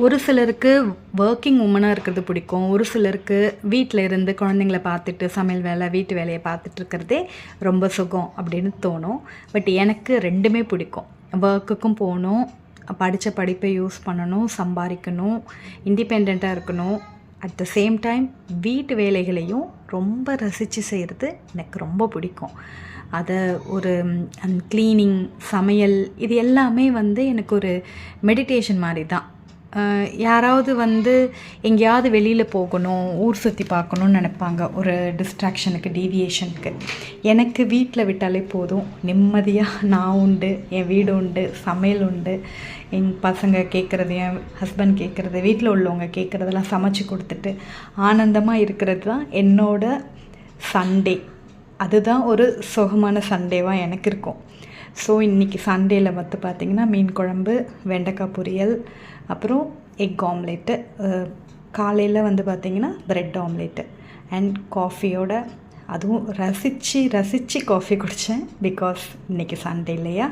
ஒரு சிலருக்கு ஒர்க்கிங் உமனாக இருக்கிறது பிடிக்கும். ஒரு சிலருக்கு வீட்டில் இருந்து குழந்தைங்கள பார்த்துட்டு சமையல் வேலை, வீட்டு வேலையை பார்த்துட்டு இருக்கிறதே ரொம்ப சுகம் அப்படின்னு தோணும். பட் எனக்கு 2மே பிடிக்கும். ஒர்க்குக்கும் போகணும், படித்த படிப்பை யூஸ் பண்ணணும், சம்பாதிக்கணும், இண்டிபெண்ட்டாக இருக்கணும். அட் த சேம் டைம் வீட்டு வேலைகளையும் ரொம்ப ரசித்து செய்கிறது எனக்கு ரொம்ப பிடிக்கும். அதை ஒரு க்ளீனிங், சமையல் இது எல்லாமே எனக்கு ஒரு மெடிடேஷன் மாதிரி தான். யாராவது எங்கேயாவது வெளியில் போகணும், ஊர் சுற்றி பார்க்கணுன்னு நினைப்பாங்க, ஒரு டிஸ்ட்ராக்ஷனுக்கு, டீவியேஷனுக்கு. எனக்கு வீட்டில் விட்டாலே போதும், நிம்மதியாக நான் உண்டு, என் வீடு உண்டு, சமையல் உண்டு, என் பசங்க கேட்குறது, என் ஹஸ்பண்ட் கேட்குறது, வீட்டில் உள்ளவங்க கேட்குறதெல்லாம் சமைச்சு கொடுத்துட்டு ஆனந்தமாக இருக்கிறது தான் என்னோட சண்டே. அதுதான் ஒரு சுகமான சண்டேவாக எனக்கு இருக்கும். ஸோ இன்றைக்கி சண்டேயில் பார்த்திங்கன்னா மீன் குழம்பு, வெண்டைக்காய் பொரியல், அப்புறம் எக் ஆம்லேட்டு, காலையில் பார்த்திங்கன்னா ப்ரெட் ஆம்லேட்டு அண்ட் காஃபியோட, அதுவும் ரசித்து காஃபி குடித்தேன். பிகாஸ் இன்றைக்கி சண்டே இல்லையா.